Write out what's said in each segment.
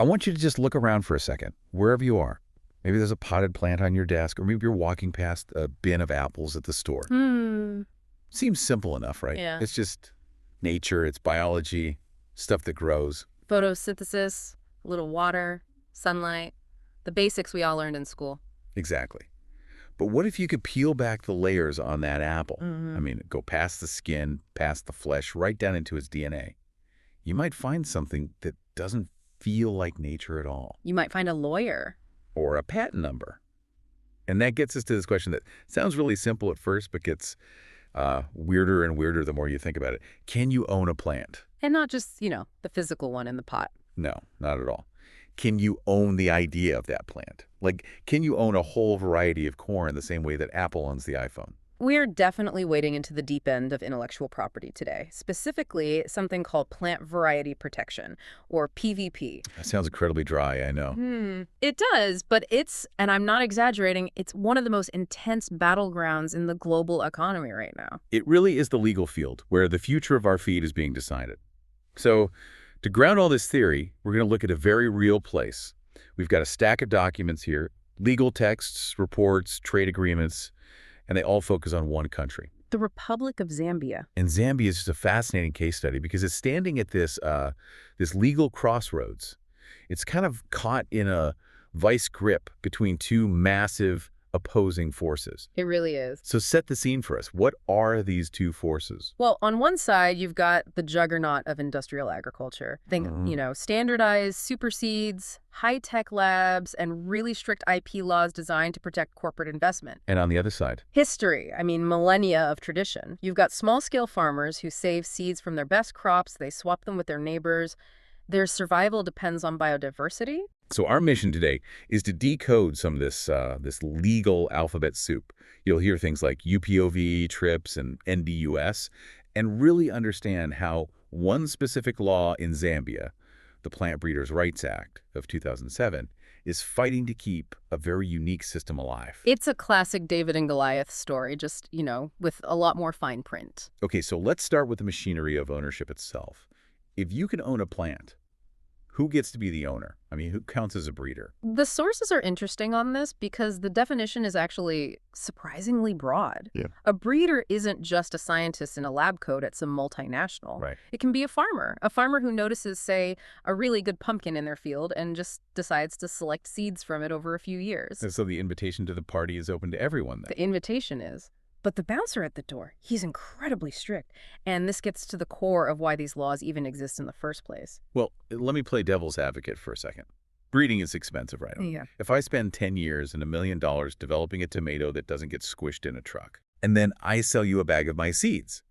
I want you to just look around for a second, wherever you are. Maybe there's a potted plant on your desk, or maybe you're walking past a bin of apples at the store. Seems simple enough, right? Yeah. It's just nature, it's biology, stuff that grows. Photosynthesis, a little water, sunlight, the basics we all learned in school. Exactly. But what if you could peel back the layers on that apple? I mean, go past the skin, past the flesh, right down into its DNA. You might find something that doesn't feel like nature at all. You might find a lawyer. Or a patent number. And that gets us to this question that sounds really simple at first, but gets weirder and weirder the more you think about it. Can you own a plant? And not just, the physical one in the pot. No, not at all. Can you own the idea of that plant? Like, can you own a whole variety of corn the same way that Apple owns the iPhone? We're definitely wading into the deep end of intellectual property today, specifically something called plant variety protection, or PVP. That sounds incredibly dry, I know. It does, but and I'm not exaggerating, it's one of the most intense battlegrounds in the global economy right now. It really is the legal field where the future of our feed is being decided. So, to ground all this theory, we're going to look at a very real place. We've got a stack of documents here, legal texts, reports, trade agreements, and they all focus on one country. The Republic of Zambia. And Zambia is just a fascinating case study because it's standing at this legal crossroads. It's kind of caught in a vice grip between two massive opposing forces. It really is. So set the scene for us. What are these two forces? Well, on one side, you've got the juggernaut of industrial agriculture. Think, standardized super seeds, high-tech labs, and really strict IP laws designed to protect corporate investment. And on the other side? History. Millennia of tradition. You've got small-scale farmers who save seeds from their best crops. They swap them with their neighbors. Their survival depends on biodiversity. So our mission today is to decode some of this legal alphabet soup. You'll hear things like UPOV, TRIPS, and NDUS, and really understand how one specific law in Zambia, the Plant Breeders' Rights Act of 2007, is fighting to keep a very unique system alive. It's a classic David and Goliath story, just, with a lot more fine print. Okay, so let's start with the machinery of ownership itself. If you can own a plant, who gets to be the owner? Who counts as a breeder? The sources are interesting on this because the definition is actually surprisingly broad. Yeah. A breeder isn't just a scientist in a lab coat at some multinational. Right. It can be a farmer who notices, say, a really good pumpkin in their field and just decides to select seeds from it over a few years. And so the invitation to the party is open to everyone then? The invitation is. But the bouncer at the door, he's incredibly strict. And this gets to the core of why these laws even exist in the first place. Well, let me play devil's advocate for a second. Breeding is expensive, right? Yeah. If I spend 10 years and $1 million developing a tomato that doesn't get squished in a truck, and then I sell you a bag of my seeds,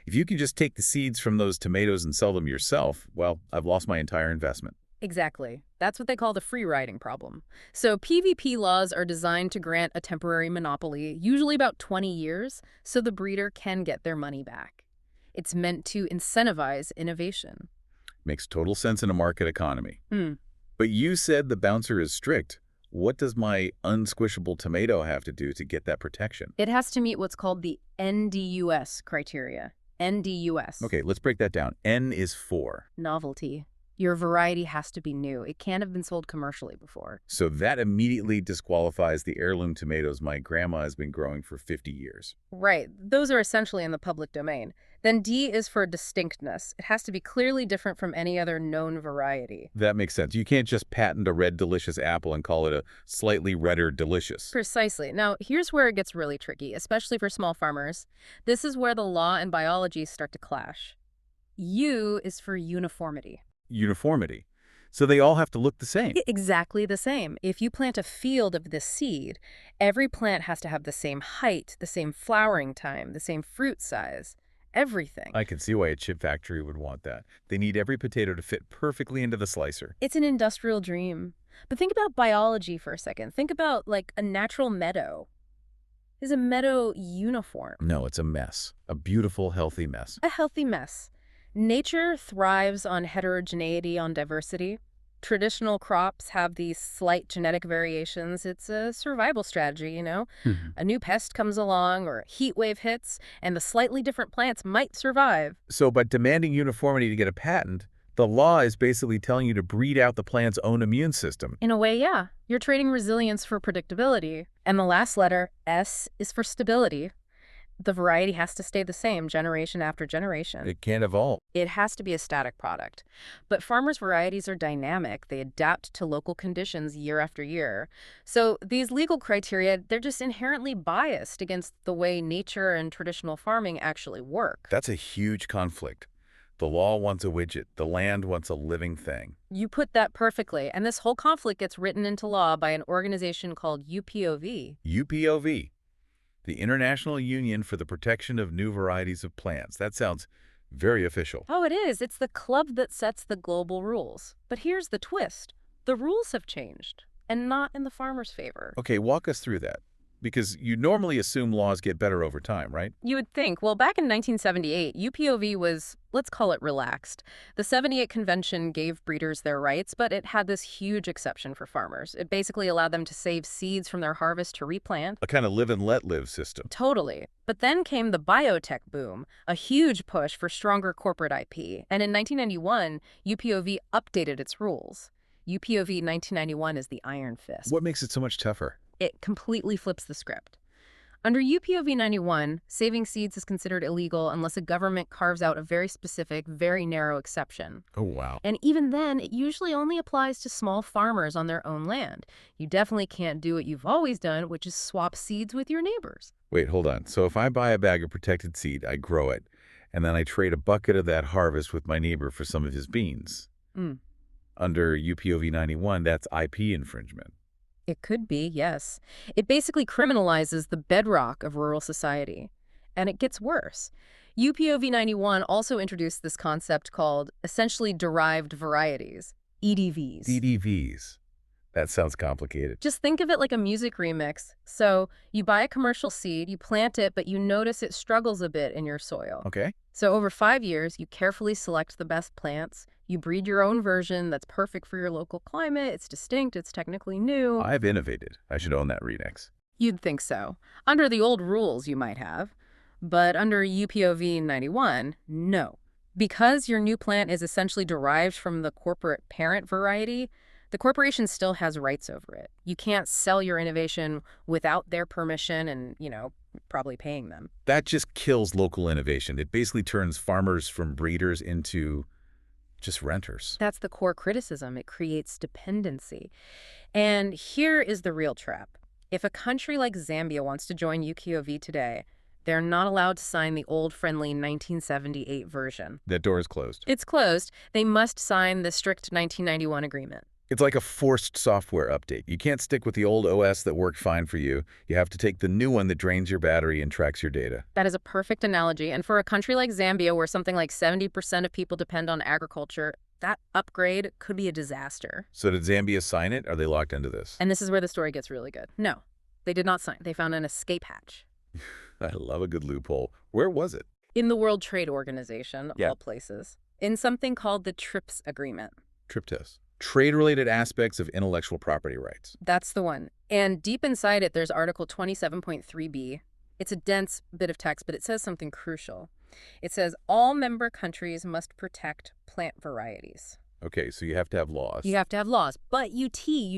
if you can just take the seeds from those tomatoes and sell them yourself, well, I've lost my entire investment. Exactly. That's what they call the free riding problem. So PVP laws are designed to grant a temporary monopoly, usually about 20 years, so the breeder can get their money back. It's meant to incentivize innovation. Makes total sense in a market economy. But you said the bouncer is strict. What does my unsquishable tomato have to do to get that protection? It has to meet what's called the NDUS criteria. NDUS. Okay, let's break that down. N is for? Novelty. Your variety has to be new. It can't have been sold commercially before. So that immediately disqualifies the heirloom tomatoes my grandma has been growing for 50 years. Right. Those are essentially in the public domain. Then D is for distinctness. It has to be clearly different from any other known variety. That makes sense. You can't just patent a red delicious apple and call it a slightly redder delicious. Precisely. Now, here's where it gets really tricky, especially for small farmers. This is where the law and biology start to clash. U is for uniformity. Uniformity. So they all have to look the same. Exactly the same. If you plant a field of this seed, every plant has to have the same height, the same flowering time, the same fruit size, everything. I can see why a chip factory would want that. They need every potato to fit perfectly into the slicer. It's an industrial dream. But think about biology for a second. Think about, like, a natural meadow. Is a meadow uniform? No, it's a mess. A beautiful, healthy mess. A healthy mess. Nature thrives on heterogeneity, on diversity. Traditional crops have these slight genetic variations. It's a survival strategy, A new pest comes along or a heat wave hits, and the slightly different plants might survive. So by demanding uniformity to get a patent, The law is basically telling you to breed out the plant's own immune system. In a way, yeah. You're trading resilience for predictability. And the last letter, S, is for stability. The variety has to stay the same generation after generation. It can't evolve. It has to be a static product. But farmers' varieties are dynamic. They adapt to local conditions year after year. So these legal criteria, they're just inherently biased against the way nature and traditional farming actually work. That's a huge conflict. The law wants a widget. The land wants a living thing. You put that perfectly. And this whole conflict gets written into law by an organization called UPOV. UPOV, the International Union for the Protection of New Varieties of Plants. That sounds very official. Oh, it is. It's the club that sets the global rules. But here's the twist. The rules have changed, and not in the farmer's favor. Okay, walk us through that. Because you normally assume laws get better over time, right? You would think. Well, back in 1978, UPOV was, let's call it relaxed. The 78 Convention gave breeders their rights, but it had this huge exception for farmers. It basically allowed them to save seeds from their harvest to replant. A kind of live and let live system. Totally. But then came the biotech boom, a huge push for stronger corporate IP. And in 1991, UPOV updated its rules. UPOV 1991 is the Iron Fist. What makes it so much tougher? It completely flips the script. Under UPOV 91, saving seeds is considered illegal unless a government carves out a very specific, very narrow exception. Oh, wow. And even then, it usually only applies to small farmers on their own land. You definitely can't do what you've always done, which is swap seeds with your neighbors. Wait, hold on. So if I buy a bag of protected seed, I grow it, and then I trade a bucket of that harvest with my neighbor for some of his beans. Under UPOV 91, that's IP infringement. It could be, yes. It basically criminalizes the bedrock of rural society. And it gets worse. UPOV 91 also introduced this concept called essentially derived varieties, EDVs. EDVs. That sounds complicated. Just think of it like a music remix. So you buy a commercial seed, you plant it, but you notice it struggles a bit in your soil. Okay. So over 5 years, you carefully select the best plants. You breed your own version that's perfect for your local climate. It's distinct. It's technically new. I've innovated. I should own that remix. You'd think so. Under the old rules, you might have. But under UPOV 91, no. Because your new plant is essentially derived from the corporate parent variety, the corporation still has rights over it. You can't sell your innovation without their permission and, probably paying them. That just kills local innovation. It basically turns farmers from breeders into just renters. That's the core criticism. It creates dependency. And here is the real trap. If a country like Zambia wants to join UPOV today, they're not allowed to sign the old friendly 1978 version. That door is closed. It's closed. They must sign the strict 1991 agreement. It's like a forced software update. You can't stick with the old OS that worked fine for you. You have to take the new one that drains your battery and tracks your data. That is a perfect analogy. And for a country like Zambia, where something like 70% of people depend on agriculture, that upgrade could be a disaster. So did Zambia sign it? Are they locked into this? And this is where the story gets really good. No, they did not sign. They found an escape hatch. I love a good loophole. Where was it? In the World Trade Organization, of Yeah. all places. In something called the TRIPS Agreement. TRIPS. Trade-related aspects of intellectual property rights. That's the one. And deep inside it, there's Article 27.3b. It's a dense bit of text, but it says something crucial. It says all member countries must protect plant varieties. Okay, so you have to have laws. You have to have laws. But you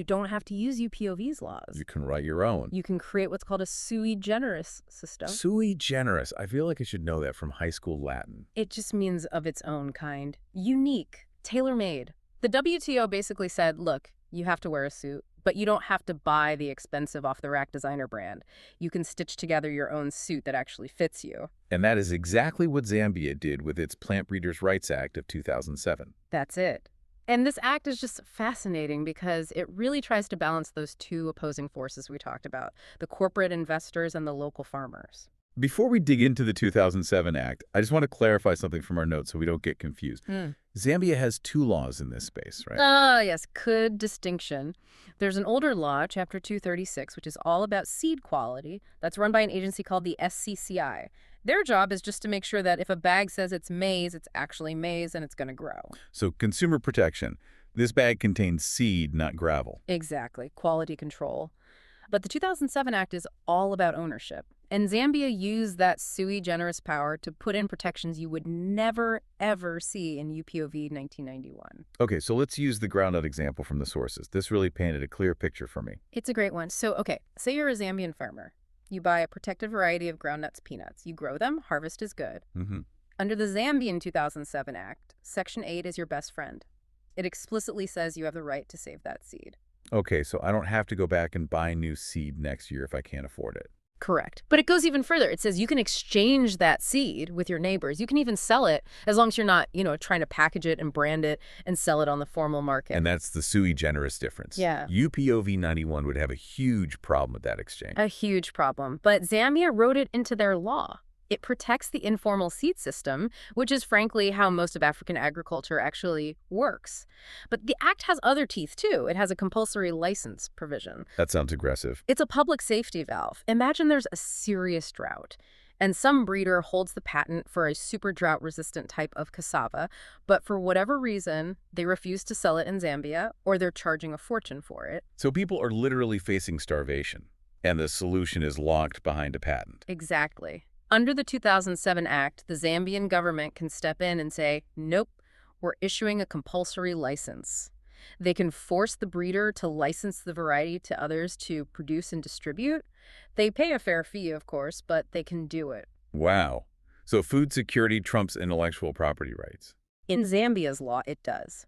don't have to use UPOV's laws. You can write your own. You can create what's called a sui generis system. Sui generis. I feel like I should know that from high school Latin. It just means of its own kind. Unique. Tailor-made. The WTO basically said, look, you have to wear a suit, but you don't have to buy the expensive off-the-rack designer brand. You can stitch together your own suit that actually fits you. And that is exactly what Zambia did with its Plant Breeders' Rights Act of 2007. That's it. And this act is just fascinating because it really tries to balance those two opposing forces we talked about, the corporate investors and the local farmers. Before we dig into the 2007 Act, I just want to clarify something from our notes so we don't get confused. Zambia has 2 laws in this space, right? Ah, yes, good distinction. There's an older law, Chapter 236, which is all about seed quality. That's run by an agency called the SCCI. Their job is just to make sure that if a bag says it's maize, it's actually maize and it's going to grow. So consumer protection. This bag contains seed, not gravel. Exactly, quality control. But the 2007 Act is all about ownership. And Zambia used that sui generis power to put in protections you would never, ever see in UPOV 1991. Okay, so let's use the groundnut example from the sources. This really painted a clear picture for me. It's a great one. So, okay, say you're a Zambian farmer. You buy a protected variety of groundnuts peanuts. You grow them, harvest is good. Mm-hmm. Under the Zambian 2007 Act, Section 8 is your best friend. It explicitly says you have the right to save that seed. Okay, so I don't have to go back and buy new seed next year if I can't afford it. Correct. But it goes even further. It says you can exchange that seed with your neighbors. You can even sell it as long as you're not, trying to package it and brand it and sell it on the formal market. And that's the sui generis difference. Yeah. UPOV 91 would have a huge problem with that exchange. A huge problem. But Zambia wrote it into their law. It protects the informal seed system, which is frankly how most of African agriculture actually works. But the act has other teeth, too. It has a compulsory license provision. That sounds aggressive. It's a public safety valve. Imagine there's a serious drought, and some breeder holds the patent for a super drought-resistant type of cassava, but for whatever reason, they refuse to sell it in Zambia, or they're charging a fortune for it. So people are literally facing starvation, and the solution is locked behind a patent. Exactly. Under the 2007 Act, the Zambian government can step in and say, nope, we're issuing a compulsory license. They can force the breeder to license the variety to others to produce and distribute. They pay a fair fee, of course, but they can do it. Wow. So food security trumps intellectual property rights. In Zambia's law, it does.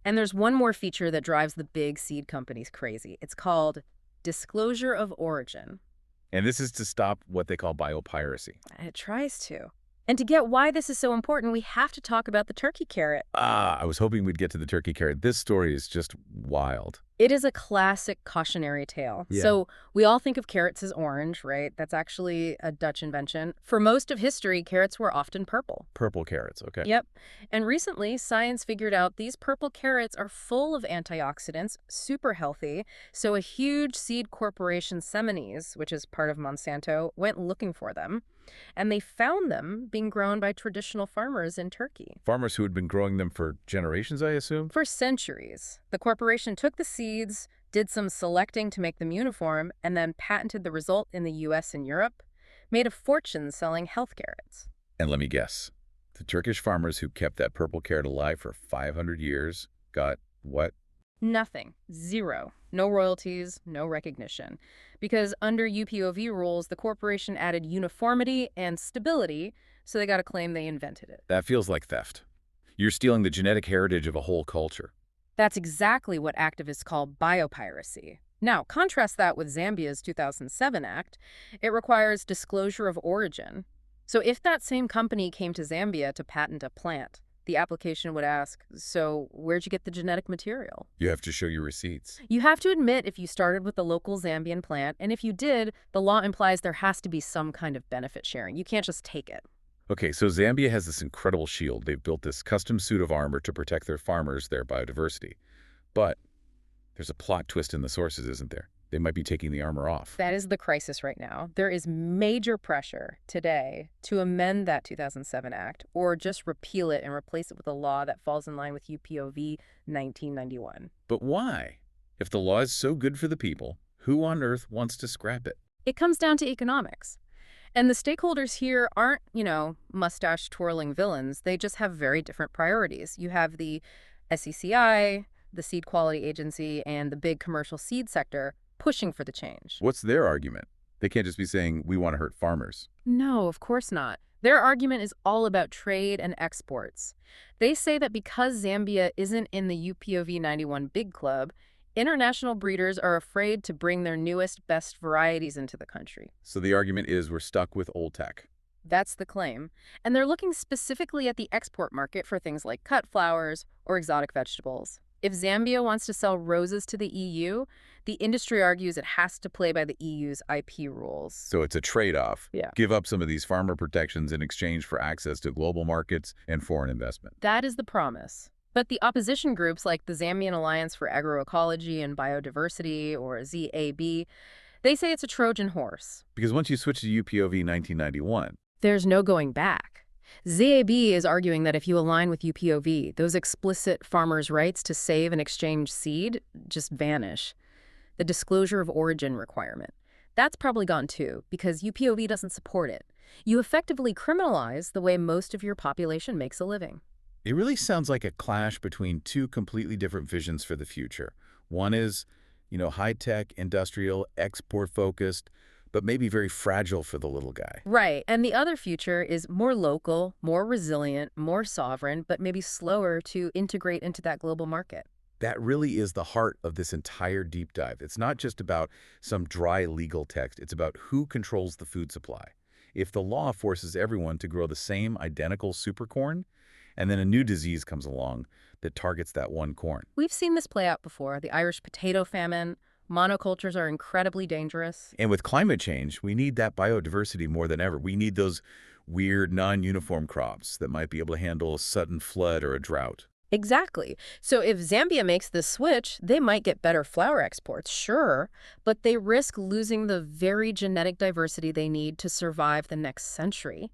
And there's one more feature that drives the big seed companies crazy. It's called disclosure of origin. And this is to stop what they call biopiracy. It tries to. And to get why this is so important, we have to talk about the turkey carrot. I was hoping we'd get to the turkey carrot. This story is just wild. It is a classic cautionary tale. Yeah. So we all think of carrots as orange, right? That's actually a Dutch invention. For most of history, carrots were often purple. Purple carrots, okay. Yep. And recently, science figured out these purple carrots are full of antioxidants, super healthy. So a huge seed corporation, Semenys, which is part of Monsanto, went looking for them. And they found them being grown by traditional farmers in Turkey. Farmers who had been growing them for generations, I assume? For centuries. The corporation took the seeds, did some selecting to make them uniform, and then patented the result in the US and Europe, made a fortune selling health carrots. And let me guess. The Turkish farmers who kept that purple carrot alive for 500 years got what? Nothing. Zero. No royalties, no recognition. Because under UPOV rules, the corporation added uniformity and stability, so they got to claim they invented it. That feels like theft. You're stealing the genetic heritage of a whole culture. That's exactly what activists call biopiracy. Now, contrast that with Zambia's 2007 Act. It requires disclosure of origin. So if that same company came to Zambia to patent a plant, the application would ask, so where'd you get the genetic material? You have to show your receipts. You have to admit if you started with the local Zambian plant, and if you did, the law implies there has to be some kind of benefit sharing. You can't just take it. Okay, so Zambia has this incredible shield. They've built this custom suit of armor to protect their farmers, their biodiversity. But there's a plot twist in the sources, isn't there? They might be taking the armor off. That is the crisis right now. There is major pressure today to amend that 2007 Act or just repeal it and replace it with a law that falls in line with UPOV 1991. But why? If the law is so good for the people, who on earth wants to scrap it? It comes down to economics. And the stakeholders here aren't, mustache-twirling villains. They just have very different priorities. You have the SECI, the Seed Quality Agency, and the big commercial seed sector pushing for the change. What's their argument? They can't just be saying, we want to hurt farmers. No, of course not. Their argument is all about trade and exports. They say that because Zambia isn't in the UPOV 91 big club, international breeders are afraid to bring their newest, best varieties into the country. So the argument is we're stuck with old tech. That's the claim. And they're looking specifically at the export market for things like cut flowers or exotic vegetables. If Zambia wants to sell roses to the EU, the industry argues it has to play by the EU's IP rules. So it's a trade-off. Yeah. Give up some of these farmer protections in exchange for access to global markets and foreign investment. That is the promise. But the opposition groups like the Zambian Alliance for Agroecology and Biodiversity, or ZAB, they say it's a Trojan horse. Because once you switch to UPOV 1991, there's no going back. ZAB is arguing that if you align with UPOV, those explicit farmers' rights to save and exchange seed just vanish. The disclosure of origin requirement. That's probably gone too, because UPOV doesn't support it. You effectively criminalize the way most of your population makes a living. It really sounds like a clash between two completely different visions for the future. One is, high-tech, industrial, export-focused, but maybe very fragile for the little guy. Right, and the other future is more local, more resilient, more sovereign, but maybe slower to integrate into that global market. That really is the heart of this entire deep dive. It's not just about some dry legal text. It's about who controls the food supply. If the law forces everyone to grow the same identical supercorn, and then a new disease comes along that targets that one corn. We've seen this play out before. The Irish potato famine, monocultures are incredibly dangerous. And with climate change, we need that biodiversity more than ever. We need those weird, non-uniform crops that might be able to handle a sudden flood or a drought. Exactly. So if Zambia makes this switch, they might get better flour exports, sure, but they risk losing the very genetic diversity they need to survive the next century.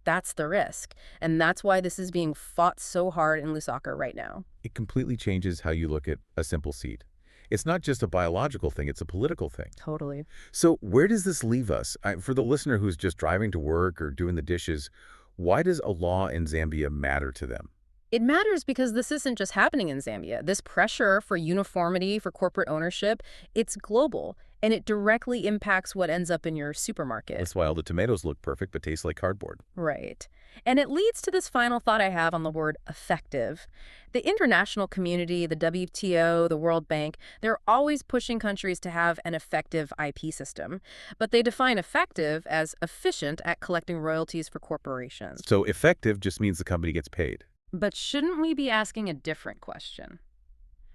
That's the risk. And that's why this is being fought so hard in Lusaka right now. It completely changes how you look at a simple seed. It's not just a biological thing, it's a political thing. Totally. So where does this leave us? For the listener who's just driving to work or doing the dishes, why does a law in Zambia matter to them? It matters because this isn't just happening in Zambia. This pressure for uniformity, for corporate ownership, it's global, and it directly impacts what ends up in your supermarket. That's why all the tomatoes look perfect but taste like cardboard. Right. And it leads to this final thought I have on the word effective. The international community, the WTO, the World Bank, they're always pushing countries to have an effective IP system. But they define effective as efficient at collecting royalties for corporations. So effective just means the company gets paid. But shouldn't we be asking a different question?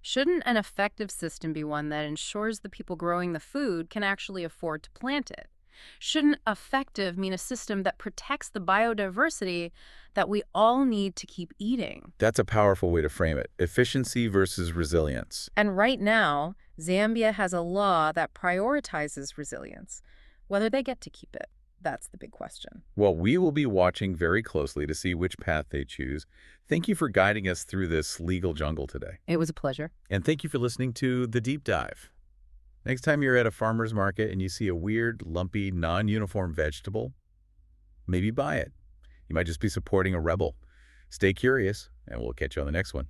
Shouldn't an effective system be one that ensures the people growing the food can actually afford to plant it? Shouldn't effective mean a system that protects the biodiversity that we all need to keep eating? That's a powerful way to frame it. Efficiency versus resilience. And right now, Zambia has a law that prioritizes resilience. Whether they get to keep it, that's the big question. Well, we will be watching very closely to see which path they choose. Thank you for guiding us through this legal jungle today. It was a pleasure. And thank you for listening to The Deep Dive. Next time you're at a farmer's market and you see a weird, lumpy, non-uniform vegetable, maybe buy it. You might just be supporting a rebel. Stay curious, and we'll catch you on the next one.